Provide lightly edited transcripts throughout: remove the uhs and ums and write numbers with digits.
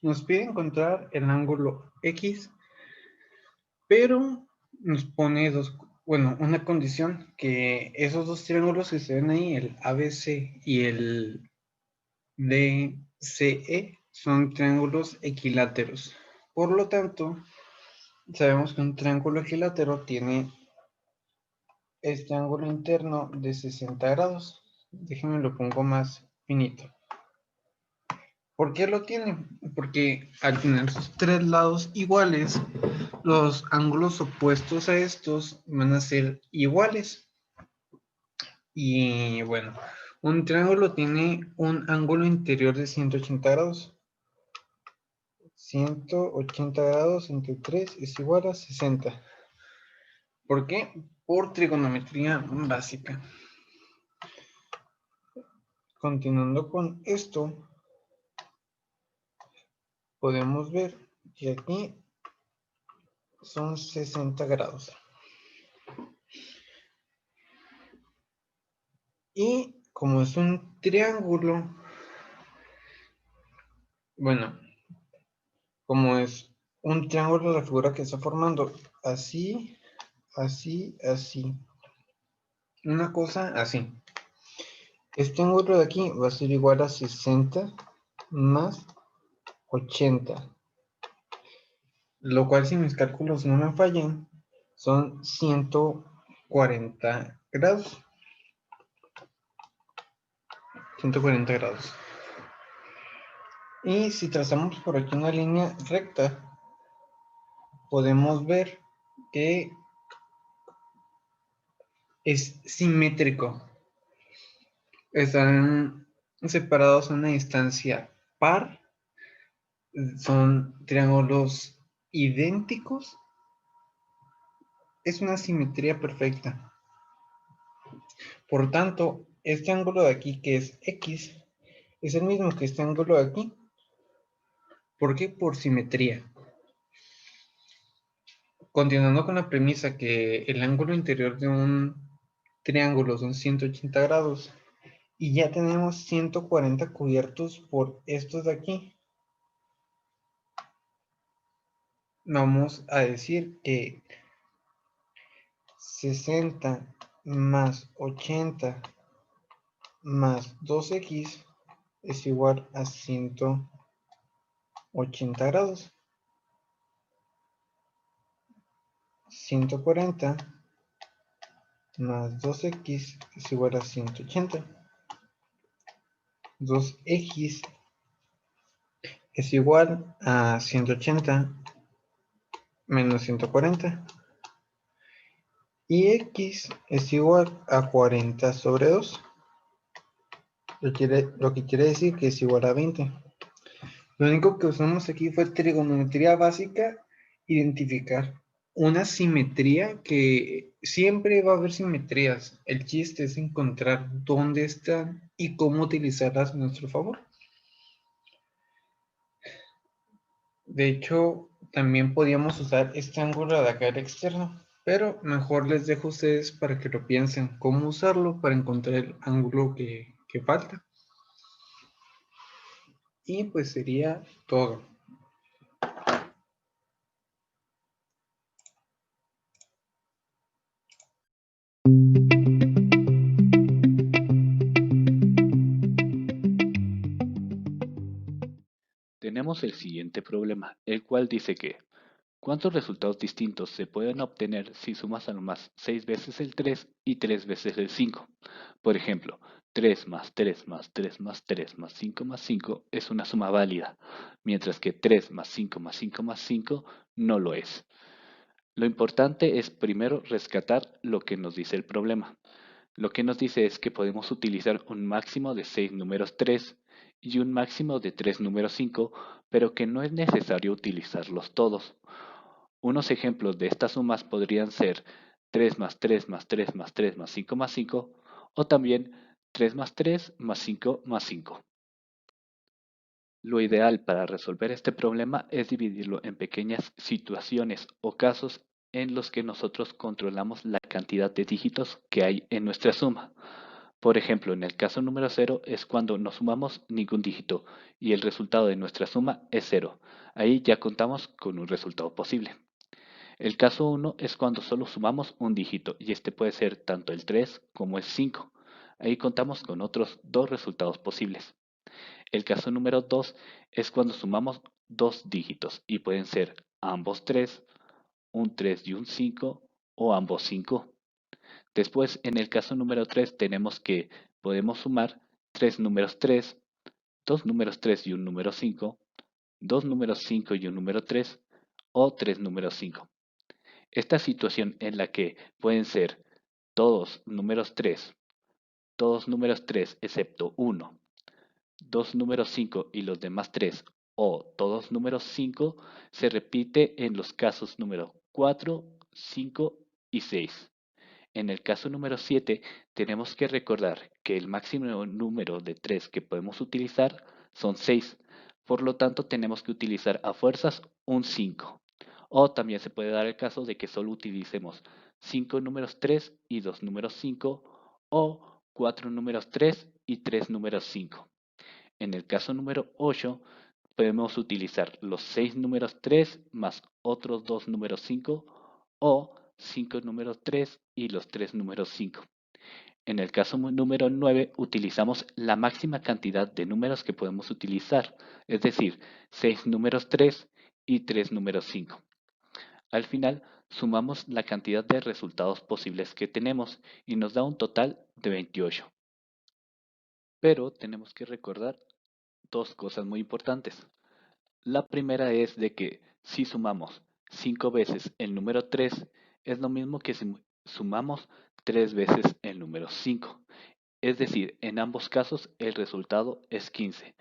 Nos pide encontrar el ángulo X, pero nos pone una condición, que esos dos triángulos que se ven ahí, el ABC y el DCE, son triángulos equiláteros. Por lo tanto, sabemos que un triángulo equilátero tiene este ángulo interno de 60 grados. Déjenme lo pongo más finito. ¿Por qué lo tiene? Porque al tener sus tres lados iguales, los ángulos opuestos a estos van a ser iguales. Y bueno, un triángulo tiene un ángulo interior de 180 grados. 180 grados entre 3 es igual a 60. ¿Por qué? Por trigonometría básica. Continuando con esto, podemos ver que aquí son 60 grados. Y como es un triángulo, como es un triángulo, la figura que está formando, así, así, así. Una cosa así. Este ángulo de aquí va a ser igual a 60 más 80. Lo cual, si mis cálculos no me fallan, son 140 grados. 140 grados. Y si trazamos por aquí una línea recta, podemos ver que es simétrico. Están separados a una distancia par. Son triángulos idénticos. Es una simetría perfecta. Por tanto, este ángulo de aquí, que es X, es el mismo que este ángulo de aquí. ¿Por qué? Por simetría. Continuando con la premisa que el ángulo interior de un triángulo son 180 grados y ya tenemos 140 cubiertos por estos de aquí, vamos a decir que 60 más 80 más 2x es igual a 180 grados. 140 más 2x es igual a 180. 2x es igual a 180 menos 140. Y x es igual a 40 sobre 2. Lo que quiere decir que es igual a 20. Lo único que usamos aquí fue trigonometría básica, identificar una simetría, que siempre va a haber simetrías. El chiste es encontrar dónde están y cómo utilizarlas a nuestro favor. De hecho, también podíamos usar este ángulo de acá externo, pero mejor les dejo a ustedes para que lo piensen cómo usarlo para encontrar el ángulo que falta. Y pues sería todo. Tenemos el siguiente problema, el cual dice que ¿cuántos resultados distintos se pueden obtener si sumas a lo más 6 veces el 3 y 3 veces el 5? Por ejemplo, 3 más 3 más 3 más 3 más 5 más 5 es una suma válida, mientras que 3 más 5 más 5 más 5 no lo es. Lo importante es primero rescatar lo que nos dice el problema. Lo que nos dice es que podemos utilizar un máximo de 6 números 3 y un máximo de 3 números 5, pero que no es necesario utilizarlos todos. Unos ejemplos de estas sumas podrían ser 3 más 3 más 3 más 3 más 5 más 5, o también 3 más 3 más 5 más 5. Lo ideal para resolver este problema es dividirlo en pequeñas situaciones o casos en los que nosotros controlamos la cantidad cantidad de dígitos que hay en nuestra suma. Por ejemplo, en el caso número 0 es cuando no sumamos ningún dígito y el resultado de nuestra suma es 0. Ahí ya contamos con un resultado posible. El caso 1 es cuando solo sumamos un dígito y este puede ser tanto el 3 como el 5. Ahí contamos con otros dos resultados posibles. El caso número 2 es cuando sumamos dos dígitos y pueden ser ambos 3, un 3 y un 5 o ambos 5. Después, en el caso número 3 tenemos que podemos sumar tres números 3, dos números 3 y un número 5, dos números 5 y un número 3 o tres números 5. Esta situación en la que pueden ser todos números 3, todos números 3 excepto 1, dos números 5 y los demás 3 o todos números 5 se repite en los casos número 4, 5 y 6. En el caso número 7 tenemos que recordar que el máximo número de 3 que podemos utilizar son 6. Por lo tanto tenemos que utilizar a fuerzas un 5. O también se puede dar el caso de que solo utilicemos 5 números 3 y 2 números 5 o 4 números 3 y 3 números 5. En el caso número 8 podemos utilizar los 6 números 3 más otros 2 números 5 o 5 números 3 y los 3 números 5. En el caso número 9 utilizamos la máxima cantidad de números que podemos utilizar, es decir, 6 números 3 y 3 números 5. Al final sumamos la cantidad de resultados posibles que tenemos y nos da un total de 28. Pero tenemos que recordar dos cosas muy importantes. La primera es de que si sumamos 5 veces el número 3, es lo mismo que si sumamos 3 veces el número 5. Es decir, en ambos casos el resultado es 15.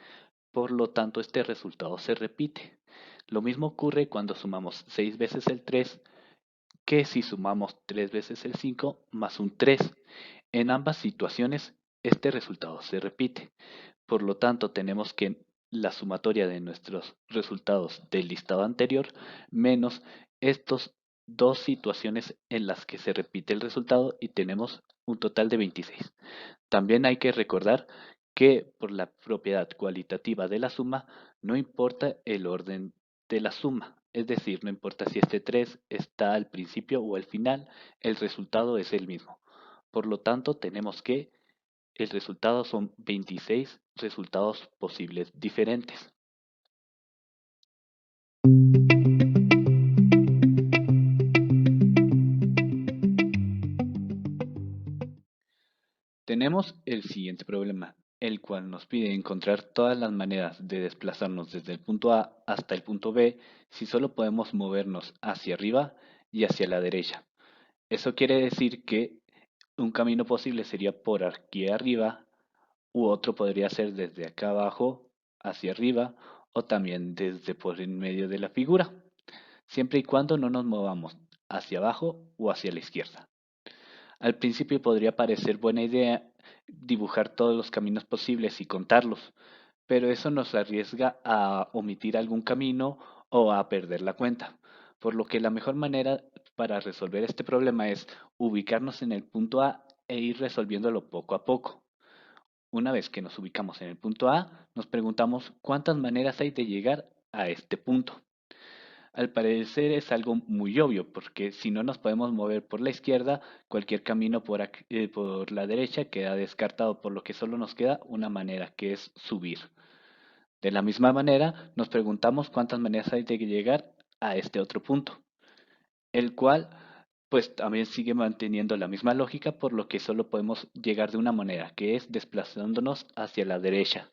Por lo tanto, este resultado se repite. Lo mismo ocurre cuando sumamos 6 veces el 3 que si sumamos 3 veces el 5 más un 3. En ambas situaciones, este resultado se repite. Por lo tanto, tenemos que la sumatoria de nuestros resultados del listado anterior menos estas dos situaciones en las que se repite el resultado y tenemos un total de 26. También hay que recordar que por la propiedad cualitativa de la suma no importa el orden de la suma, es decir, no importa si este 3 está al principio o al final, el resultado es el mismo. Por lo tanto, tenemos que el resultado son 26 resultados posibles diferentes. Tenemos el siguiente problema, el cual nos pide encontrar todas las maneras de desplazarnos desde el punto A hasta el punto B si solo podemos movernos hacia arriba y hacia la derecha. Eso quiere decir que un camino posible sería por aquí arriba, u otro podría ser desde acá abajo hacia arriba, o también desde por en medio de la figura, siempre y cuando no nos movamos hacia abajo o hacia la izquierda. Al principio podría parecer buena idea dibujar todos los caminos posibles y contarlos, pero eso nos arriesga a omitir algún camino o a perder la cuenta. Por lo que la mejor manera para resolver este problema es ubicarnos en el punto A e ir resolviéndolo poco a poco. Una vez que nos ubicamos en el punto A, nos preguntamos cuántas maneras hay de llegar a este punto. Al parecer es algo muy obvio, porque si no nos podemos mover por la izquierda, cualquier camino por la derecha queda descartado, por lo que solo nos queda una manera, que es subir. De la misma manera, nos preguntamos cuántas maneras hay de llegar a este otro punto, el cual pues también sigue manteniendo la misma lógica, por lo que solo podemos llegar de una manera, que es desplazándonos hacia la derecha.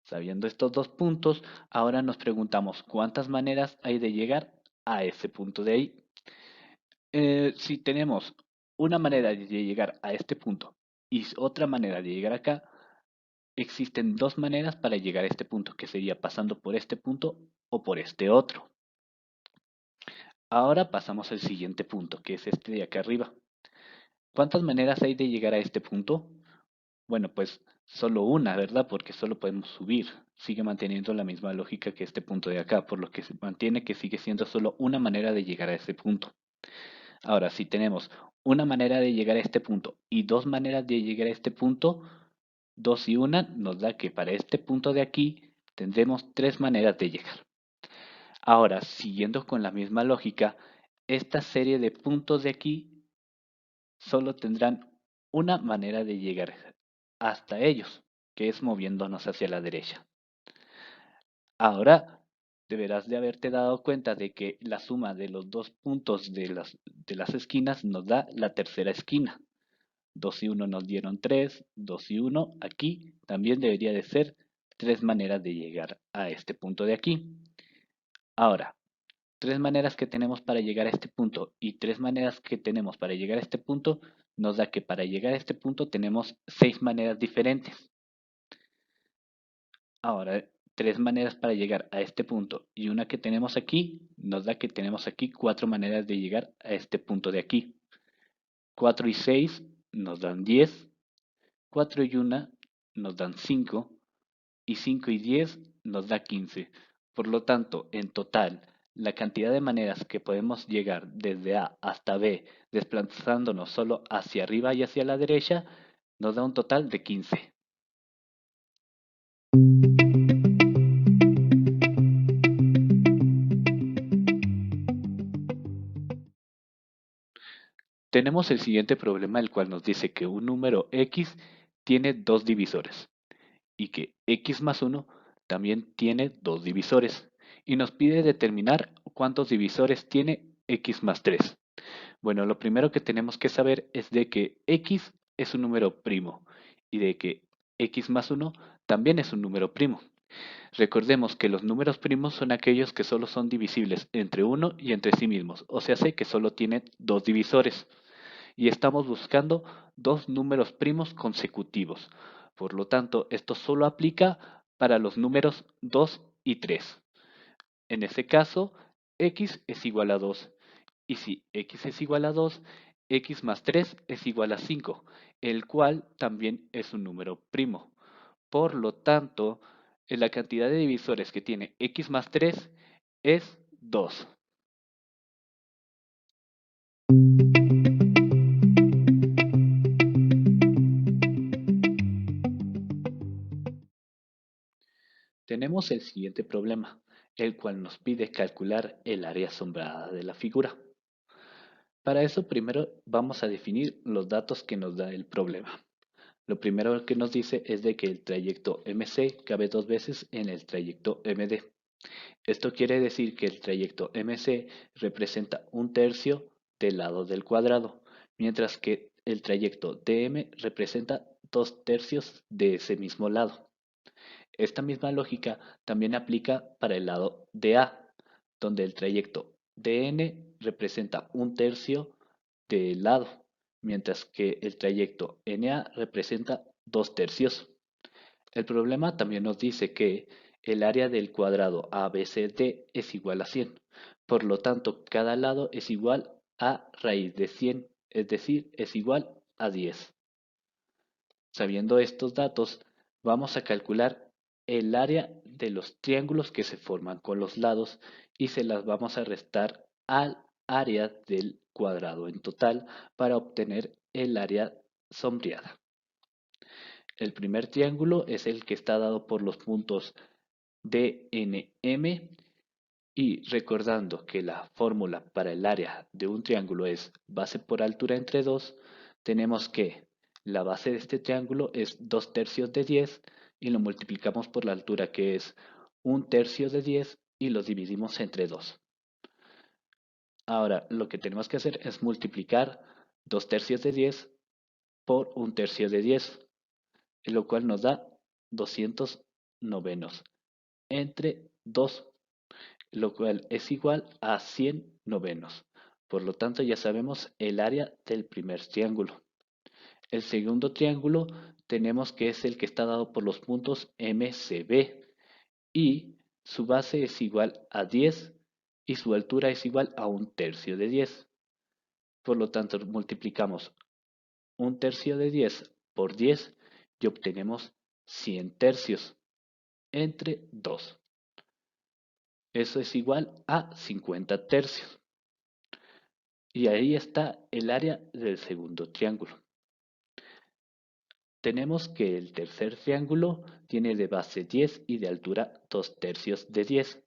Sabiendo estos dos puntos, ahora nos preguntamos cuántas maneras hay de llegar a ese punto de ahí. Si tenemos una manera de llegar a este punto y otra manera de llegar acá, existen dos maneras para llegar a este punto, que sería pasando por este punto o por este otro. Ahora pasamos al siguiente punto, que es este de acá arriba. ¿Cuántas maneras hay de llegar a este punto? Bueno, pues solo una, ¿verdad? Porque solo podemos subir. Sigue manteniendo la misma lógica que este punto de acá, por lo que se mantiene que sigue siendo solo una manera de llegar a ese punto. Ahora, si tenemos una manera de llegar a este punto y dos maneras de llegar a este punto, 2 y 1 nos da que para este punto de aquí tendremos tres maneras de llegar. Ahora, siguiendo con la misma lógica, esta serie de puntos de aquí solo tendrán una manera de llegar hasta ellos, que es moviéndonos hacia la derecha. Ahora, deberás de haberte dado cuenta de que la suma de los dos puntos de las esquinas nos da la tercera esquina. 2 y 1 nos dieron 3, 2 y 1 aquí también debería de ser tres maneras de llegar a este punto de aquí. Ahora, tres maneras que tenemos para llegar a este punto y tres maneras que tenemos para llegar a este punto nos da que para llegar a este punto tenemos seis maneras diferentes. Ahora, tres maneras para llegar a este punto y una que tenemos aquí nos da que tenemos aquí cuatro maneras de llegar a este punto de aquí. 4 y 6 nos dan 10, 4 y 1 nos dan 5 y 5 y 10 nos da 15. Por lo tanto, en total, la cantidad de maneras que podemos llegar desde A hasta B desplazándonos solo hacia arriba y hacia la derecha nos da un total de 15. Tenemos el siguiente problema, el cual nos dice que un número x tiene dos divisores y que x más 1 también tiene dos divisores y nos pide determinar cuántos divisores tiene x más 3. Bueno, lo primero que tenemos que saber es de que x es un número primo y de que x más 1 también es un número primo. Recordemos que los números primos son aquellos que solo son divisibles entre uno y entre sí mismos, o sea, sé que solo tienen dos divisores y estamos buscando dos números primos consecutivos. Por lo tanto, esto solo aplica para los números 2 y 3. En ese caso, x es igual a 2. Y si x es igual a 2, x más 3 es igual a 5, el cual también es un número primo. Por lo tanto, la cantidad de divisores que tiene x más 3 es 2. Tenemos el siguiente problema, el cual nos pide calcular el área asombrada de la figura. Para eso primero vamos a definir los datos que nos da el problema. Lo primero que nos dice es de que el trayecto MC cabe dos veces en el trayecto MD. Esto quiere decir que el trayecto MC representa un tercio del lado del cuadrado, mientras que el trayecto DM representa dos tercios de ese mismo lado. Esta misma lógica también aplica para el lado de A, donde el trayecto DN representa un tercio del lado, mientras que el trayecto NA representa dos tercios. El problema también nos dice que el área del cuadrado ABCD es igual a 100. Por lo tanto, cada lado es igual a raíz de 100, es decir, es igual a 10. Sabiendo estos datos, vamos a calcular el área de los triángulos que se forman con los lados y se las vamos a restar al área del cuadrado en total para obtener el área sombreada. El primer triángulo es el que está dado por los puntos DNM y recordando que la fórmula para el área de un triángulo es base por altura entre 2, tenemos que la base de este triángulo es 2 tercios de 10 y lo multiplicamos por la altura que es 1 tercio de 10 y lo dividimos entre 2. Ahora lo que tenemos que hacer es multiplicar 2 tercios de 10 por 1 tercio de 10, lo cual nos da 200 novenos entre 2, lo cual es igual a 100 novenos. Por lo tanto, ya sabemos el área del primer triángulo. El segundo triángulo tenemos que es el que está dado por los puntos MCB y su base es igual a 10 y su altura es igual a 1 tercio de 10. Por lo tanto, multiplicamos 1 tercio de 10 por 10 y obtenemos 100 tercios entre 2. Eso es igual a 50 tercios. Y ahí está el área del segundo triángulo. Tenemos que el tercer triángulo tiene de base 10 y de altura 2/3 de 10.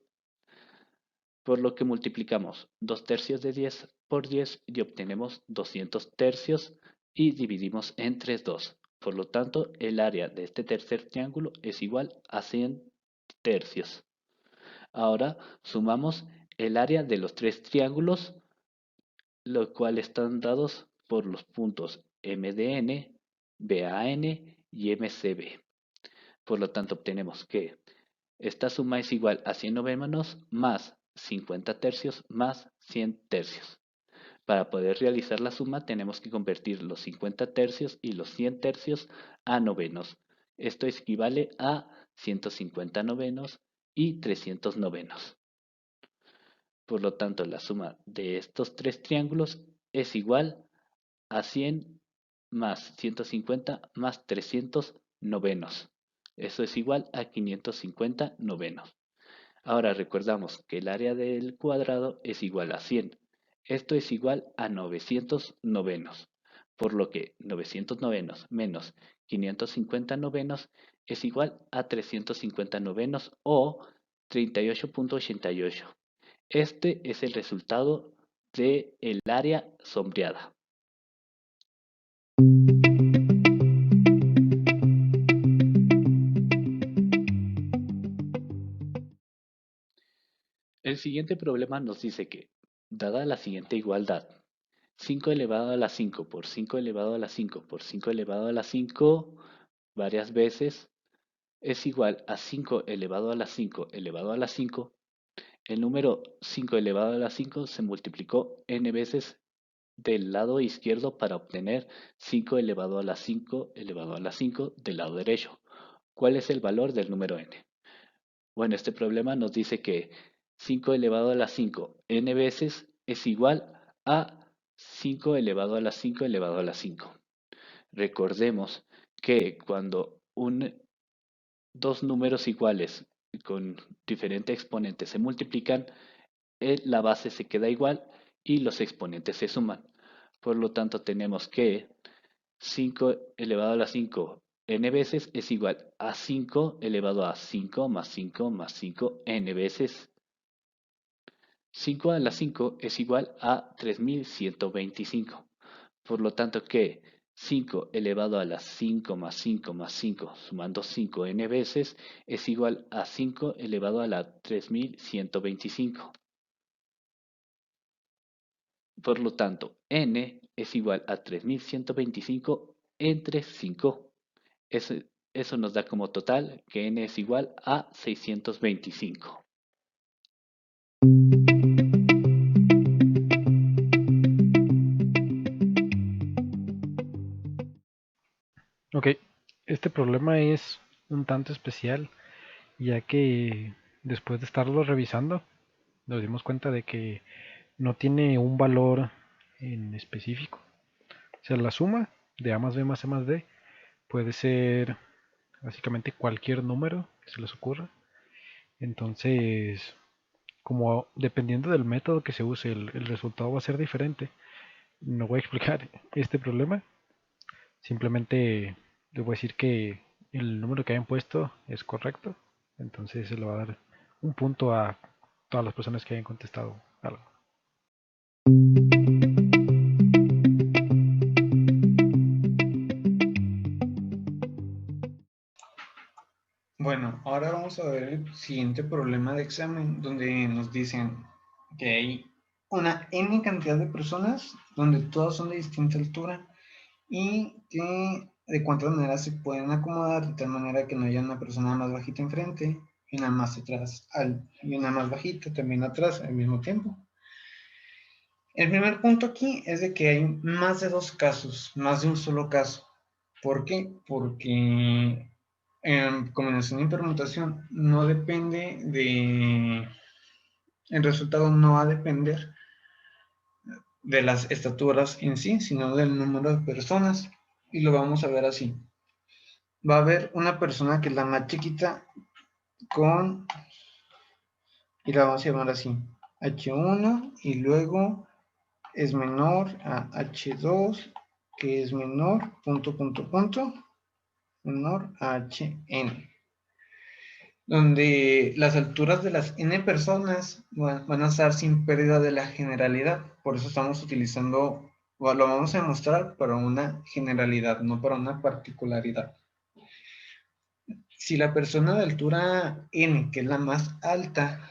Por lo que multiplicamos 2/3 de 10 por 10 y obtenemos 200 tercios y dividimos entre 2. Por lo tanto, el área de este tercer triángulo es igual a 100 tercios. Ahora sumamos el área de los tres triángulos, los cuales están dados por los puntos MDN, BAN y MCB. Por lo tanto, obtenemos que esta suma es igual a 100 novenos más 50 tercios más 100 tercios. Para poder realizar la suma tenemos que convertir los 50 tercios y los 100 tercios a novenos. Esto equivale a 150 novenos y 300 novenos. Por lo tanto, la suma de estos tres triángulos es igual a 100 más 150 más 300 novenos. Eso es igual a 550 novenos. Ahora recordamos que el área del cuadrado es igual a 100. Esto es igual a 900 novenos. Por lo que 900 novenos menos 550 novenos es igual a 350 novenos o 38.88. Este es el resultado del área sombreada. El siguiente problema nos dice que, dada la siguiente igualdad, 5 elevado a la 5 por 5 elevado a la 5 por 5 elevado a la 5 varias veces es igual a 5 elevado a la 5 elevado a la 5. El número 5 elevado a la 5 se multiplicó n veces del lado izquierdo para obtener 5 elevado a la 5 elevado a la 5 del lado derecho. ¿Cuál es el valor del número n? Bueno, este problema nos dice que 5 elevado a la 5 n veces es igual a 5 elevado a la 5 elevado a la 5. Recordemos que cuando dos números iguales con diferentes exponentes se multiplican, la base se queda igual y los exponentes se suman. Por lo tanto, tenemos que 5 elevado a la 5 n veces es igual a 5 elevado a 5 más 5 más 5 n veces. 5 a la 5 es igual a 3125. Por lo tanto que 5 elevado a la 5 más 5 más 5 sumando 5 n veces es igual a 5 elevado a la 3125. Por lo tanto, n es igual a 3125 entre 5. Eso nos da como total que n es igual a 625. Ok, este problema es un tanto especial, ya que después de estarlo revisando, nos dimos cuenta de que no tiene un valor en específico. O sea, la suma de a más b más c más d puede ser básicamente cualquier número que se les ocurra. Entonces, como dependiendo del método que se use, el resultado va a ser diferente. No voy a explicar este problema. Simplemente les voy a decir que el número que hayan puesto es correcto. Entonces se le va a dar un punto a todas las personas que hayan contestado algo. Bueno, ahora vamos a ver el siguiente problema de examen, donde nos dicen que hay una n cantidad de personas, donde todas son de distinta altura, y que de cuántas maneras se pueden acomodar de tal manera que no haya una persona más bajita enfrente y una más atrás, y una más bajita también atrás al mismo tiempo. El primer punto aquí es de que hay más de dos casos, más de un solo caso. ¿Por qué? Porque en combinación y permutación no depende de... El resultado no va a depender de las estaturas en sí, sino del número de personas. Y lo vamos a ver así. Va a haber una persona que es la más chiquita con... Y la vamos a llamar así. H1 y luego es menor a H2, que es menor, menor a Hn. Donde las alturas de las n personas van a estar sin pérdida de la generalidad. Por eso estamos utilizando, lo vamos a demostrar para una generalidad, no para una particularidad. Si la persona de altura n, que es la más alta,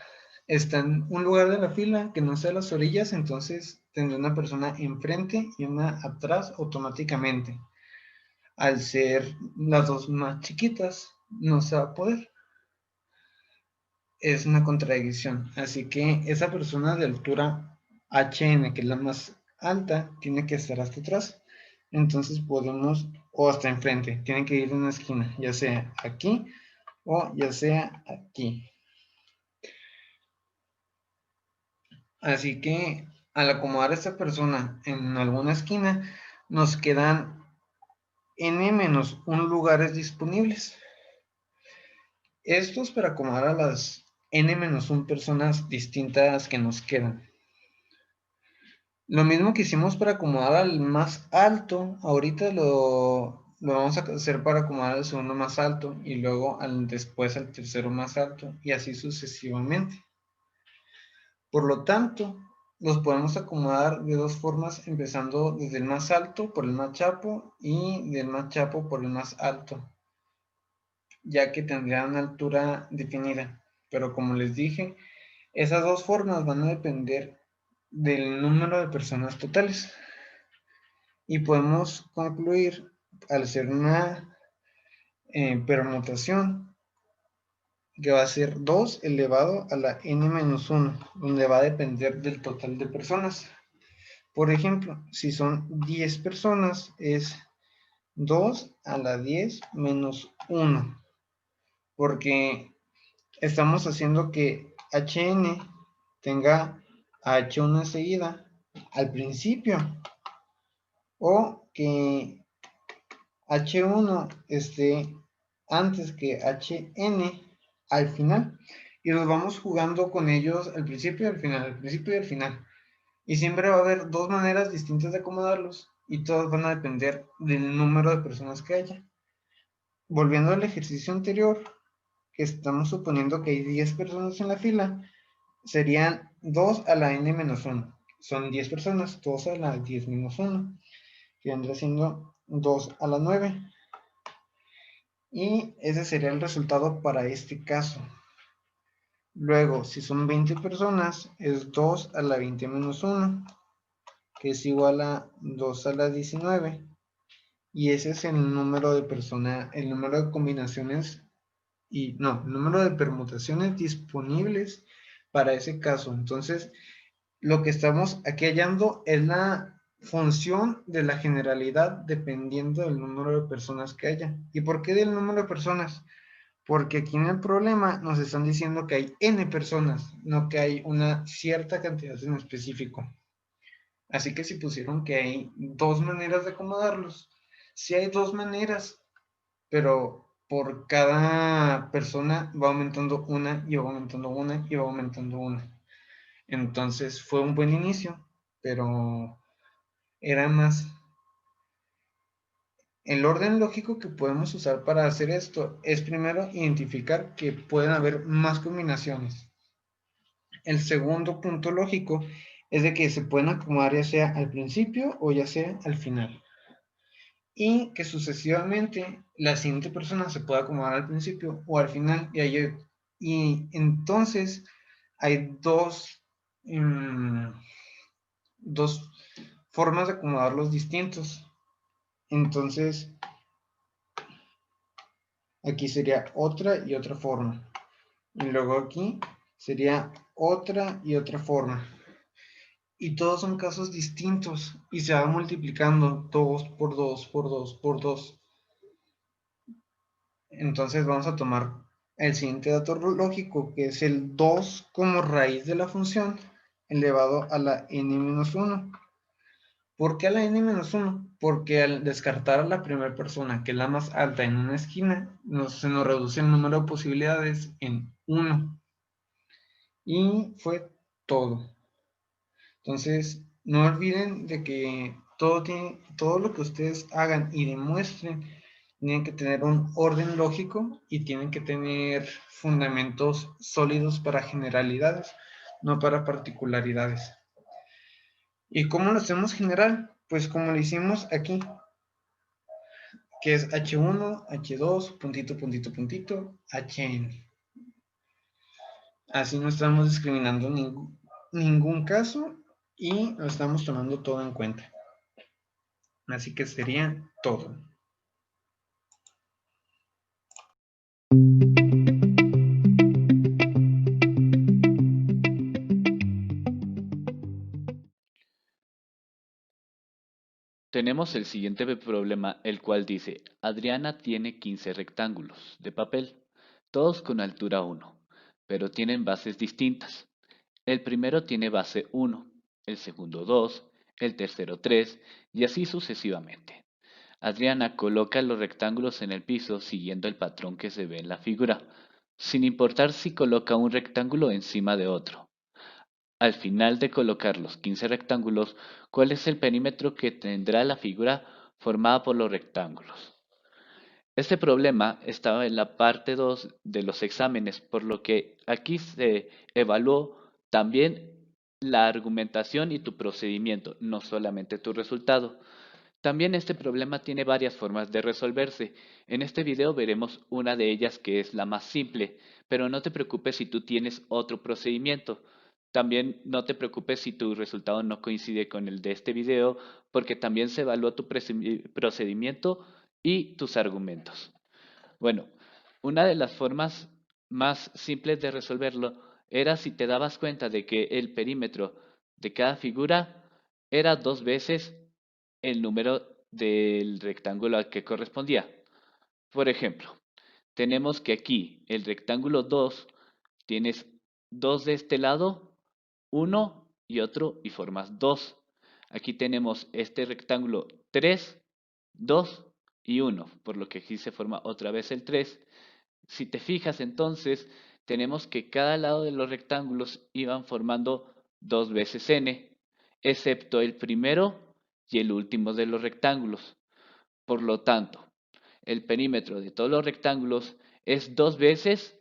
está en un lugar de la fila que no sea las orillas, entonces tendrá una persona enfrente y una atrás automáticamente. Al ser las dos más chiquitas, no se va a poder. Es una contradicción. Así que esa persona de altura HN, que es la más alta, tiene que estar hasta atrás. Entonces podemos, o hasta enfrente, tiene que ir en una esquina, ya sea aquí o ya sea aquí. Así que al acomodar a esta persona en alguna esquina, nos quedan n-1 lugares disponibles. Esto es para acomodar a las n-1 personas distintas que nos quedan. Lo mismo que hicimos para acomodar al más alto, ahorita lo vamos a hacer para acomodar al segundo más alto y luego después al tercero más alto y así sucesivamente. Por lo tanto, los podemos acomodar de dos formas, empezando desde el más alto por el más chapo y del más chapo por el más alto, ya que tendrían una altura definida. Pero como les dije, esas dos formas van a depender del número de personas totales. Y podemos concluir, al ser una permutación, que va a ser 2 elevado a la n-1, donde va a depender del total de personas. Por ejemplo, si son 10 personas, es 2 a la 10 menos 1, porque estamos haciendo que Hn tenga a H1 enseguida al principio, o que H1 esté antes que Hn al final, y nos vamos jugando con ellos al principio y al final, al principio y al final. Y siempre va a haber dos maneras distintas de acomodarlos, y todas van a depender del número de personas que haya. Volviendo al ejercicio anterior, que estamos suponiendo que hay 10 personas en la fila, serían 2 a la n-1. Son 10 personas, 2 a la 10 menos 1, que vendrá siendo 2 a la 9. Y ese sería el resultado para este caso. Luego, si son 20 personas, es 2 a la 20 menos 1, que es igual a 2 a la 19. Y ese es el número de personas, el número de combinaciones, el número de permutaciones disponibles para ese caso. Entonces, lo que estamos aquí hallando es la función de la generalidad dependiendo del número de personas que haya. ¿Y por qué del número de personas? Porque aquí en el problema nos están diciendo que hay n personas, no que hay una cierta cantidad en específico. Así que si pusieron que hay dos maneras de acomodarlos, sí hay dos maneras, pero por cada persona va aumentando una y va aumentando una y va aumentando una. Entonces fue un buen inicio, pero era más. El orden lógico que podemos usar para hacer esto es primero identificar que pueden haber más combinaciones. El segundo punto lógico es de que se pueden acomodar ya sea al principio o ya sea al final. Y que sucesivamente la siguiente persona se pueda acomodar al principio o al final. Y entonces hay dos formas de acomodarlos distintos. Entonces, aquí sería otra y otra forma. Y luego aquí sería otra y otra forma. Y todos son casos distintos y se va multiplicando 2 por 2 por 2 por 2. Entonces vamos a tomar el siguiente dato lógico, que es el 2 como raíz de la función elevado a la n-1. ¿Por qué a la n-1? Porque al descartar a la primera persona, que es la más alta en una esquina, se nos reduce el número de posibilidades en 1. Y fue todo. Entonces, No olviden de que todo lo que ustedes hagan y demuestren tienen que tener un orden lógico y tienen que tener fundamentos sólidos para generalidades, no para particularidades. ¿Y cómo lo hacemos general? Pues como lo hicimos aquí, que es H1, H2, puntito, puntito, puntito, HN. Así no estamos discriminando ningún caso y lo estamos tomando todo en cuenta. Así que sería todo. Tenemos el siguiente problema, el cual dice, Adriana tiene 15 rectángulos de papel, todos con altura 1, pero tienen bases distintas. El primero tiene base 1, el segundo 2, el tercero 3 y así sucesivamente. Adriana coloca los rectángulos en el piso siguiendo el patrón que se ve en la figura, sin importar si coloca un rectángulo encima de otro. Al final de colocar los 15 rectángulos, ¿cuál es el perímetro que tendrá la figura formada por los rectángulos? Este problema estaba en la parte 2 de los exámenes, por lo que aquí se evaluó también la argumentación y tu procedimiento, no solamente tu resultado. También este problema tiene varias formas de resolverse. En este video veremos una de ellas que es la más simple, pero no te preocupes si tú tienes otro procedimiento. También no te preocupes si tu resultado no coincide con el de este video, porque también se evalúa tu procedimiento y tus argumentos. Bueno, una de las formas más simples de resolverlo era si te dabas cuenta de que el perímetro de cada figura era 2 veces el número del rectángulo al que correspondía. Por ejemplo, tenemos que aquí el rectángulo 2 tienes 2 de este lado, 1 y otro y formas 2. Aquí tenemos este rectángulo 3, 2 y 1, por lo que aquí se forma otra vez el 3. Si te fijas entonces, tenemos que cada lado de los rectángulos iban formando 2 veces n, excepto el primero y el último de los rectángulos. Por lo tanto, el perímetro de todos los rectángulos es 2 veces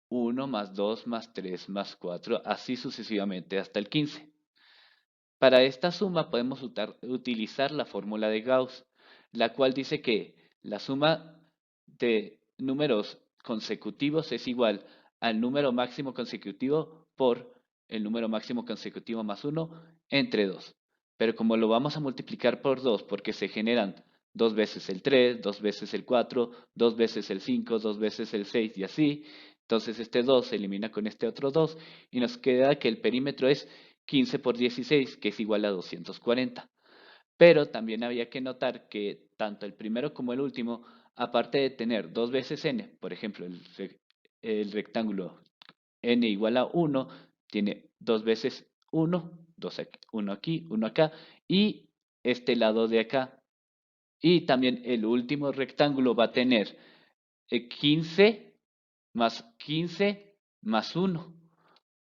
1 más 2 más 3 más 4, así sucesivamente hasta el 15. Para esta suma podemos utilizar la fórmula de Gauss, la cual dice que la suma de números consecutivos es igual al número máximo consecutivo por el número máximo consecutivo más 1 entre 2. Pero como lo vamos a multiplicar por 2 porque se generan 2 veces el 3, 2 veces el 4, 2 veces el 5, 2 veces el 6 y así, entonces este 2 se elimina con este otro 2 y nos queda que el perímetro es 15 por 16, que es igual a 240. Pero también había que notar que tanto el primero como el último, aparte de tener 2 veces n, por ejemplo, el rectángulo n igual a 1, tiene 2 veces 1, 1 aquí, 1 acá, y este lado de acá. Y también el último rectángulo va a tener 15 más 15 más 1.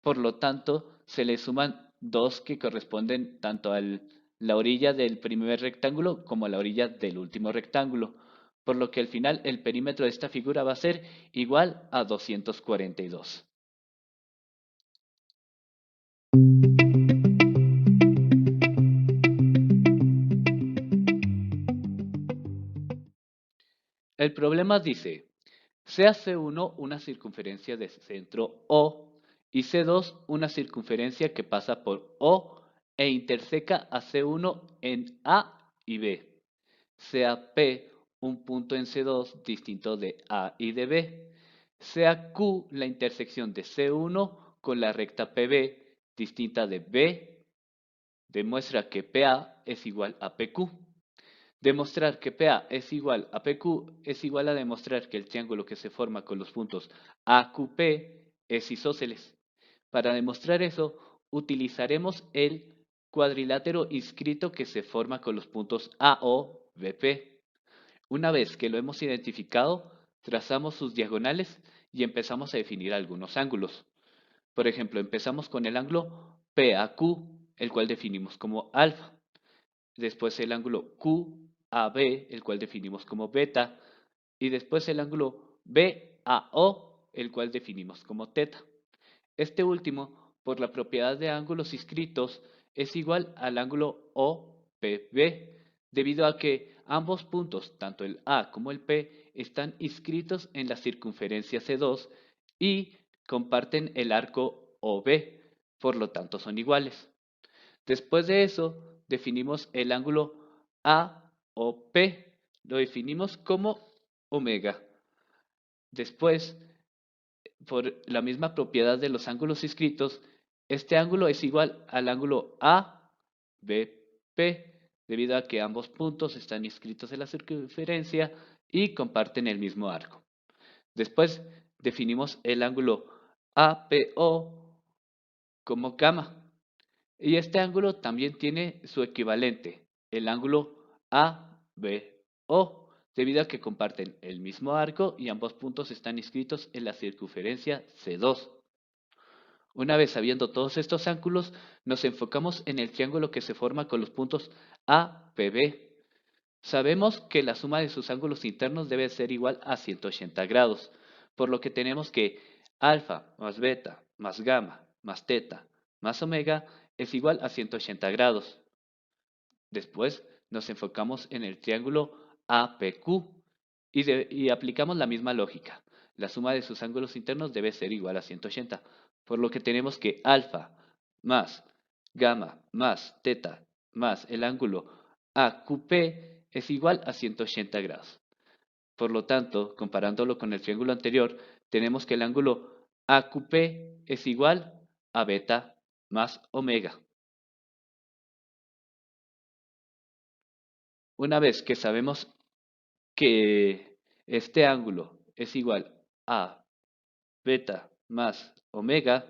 Por lo tanto, se le suman 2 que corresponden tanto a la orilla del primer rectángulo como a la orilla del último rectángulo. Por lo que al final el perímetro de esta figura va a ser igual a 242. El problema dice, sea C1 una circunferencia de centro O y C2 una circunferencia que pasa por O e interseca a C1 en A y B. Sea P un punto en C2 distinto de A y de B. Sea Q la intersección de C1 con la recta PB distinta de B. Demuestra que PA es igual a PQ. Demostrar que PA es igual a PQ es igual a demostrar que el triángulo que se forma con los puntos AQP es isósceles. Para demostrar eso, utilizaremos el cuadrilátero inscrito que se forma con los puntos AO, BP. Una vez que lo hemos identificado, trazamos sus diagonales y empezamos a definir algunos ángulos. Por ejemplo, empezamos con el ángulo PAQ, el cual definimos como alfa. Después el ángulo QAB, el cual definimos como beta. Y después el ángulo BAO, el cual definimos como teta. Este último, por la propiedad de ángulos inscritos, es igual al ángulo OPB, debido a que ambos puntos, tanto el A como el P, están inscritos en la circunferencia C2 y comparten el arco OB, por lo tanto son iguales. Después de eso, definimos el ángulo AOP, lo definimos como omega. Después, por la misma propiedad de los ángulos inscritos, este ángulo es igual al ángulo ABP, debido a que ambos puntos están inscritos en la circunferencia y comparten el mismo arco. Después definimos el ángulo APO como gamma. Y este ángulo también tiene su equivalente, el ángulo ABO, debido a que comparten el mismo arco y ambos puntos están inscritos en la circunferencia C2. Una vez sabiendo todos estos ángulos, nos enfocamos en el triángulo que se forma con los puntos APB. Sabemos que la suma de sus ángulos internos debe ser igual a 180 grados, por lo que tenemos que alfa más beta más gamma más teta más omega es igual a 180 grados. Después nos enfocamos en el triángulo APQ y aplicamos la misma lógica. La suma de sus ángulos internos debe ser igual a 180, por lo que tenemos que alfa más gamma más teta más el ángulo AQP es igual a 180 grados. Por lo tanto, comparándolo con el triángulo anterior, tenemos que el ángulo AQP es igual a beta más omega. Una vez que sabemos que este ángulo es igual a beta más omega,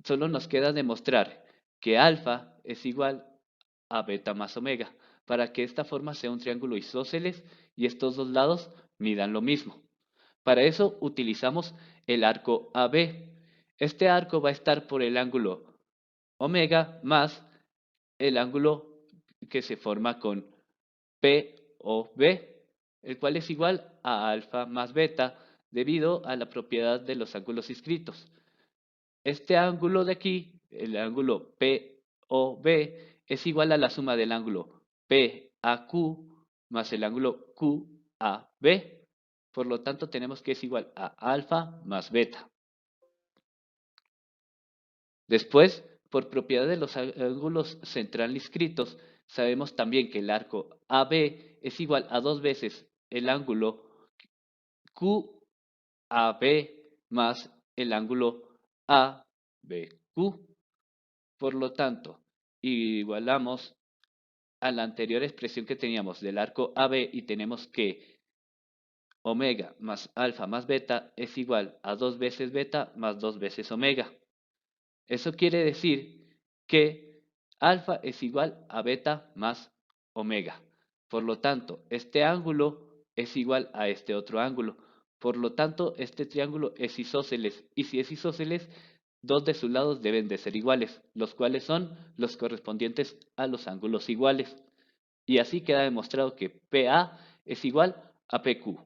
solo nos queda demostrar que alfa es igual a beta más omega, para que esta forma sea un triángulo isósceles y estos dos lados midan lo mismo. Para eso utilizamos el arco AB. Este arco va a estar por el ángulo omega más el ángulo que se forma con POB, el cual es igual a alfa más beta debido a la propiedad de los ángulos inscritos. Este ángulo de aquí, el ángulo POB, es igual a la suma del ángulo PAQ más el ángulo QAB. Por lo tanto, tenemos que es igual a alfa más beta. Después, por propiedad de los ángulos central inscritos, sabemos también que el arco AB es igual a 2 veces el ángulo QAB más el ángulo ABQ. Por lo tanto, igualamos a la anterior expresión que teníamos del arco AB y tenemos que omega más alfa más beta es igual a 2 veces beta más 2 veces omega. Eso quiere decir que alfa es igual a beta más omega. Por lo tanto, este ángulo es igual a este otro ángulo. Por lo tanto, este triángulo es isósceles. Y si es isósceles, dos de sus lados deben de ser iguales, los cuales son los correspondientes a los ángulos iguales. Y así queda demostrado que PA es igual a PQ.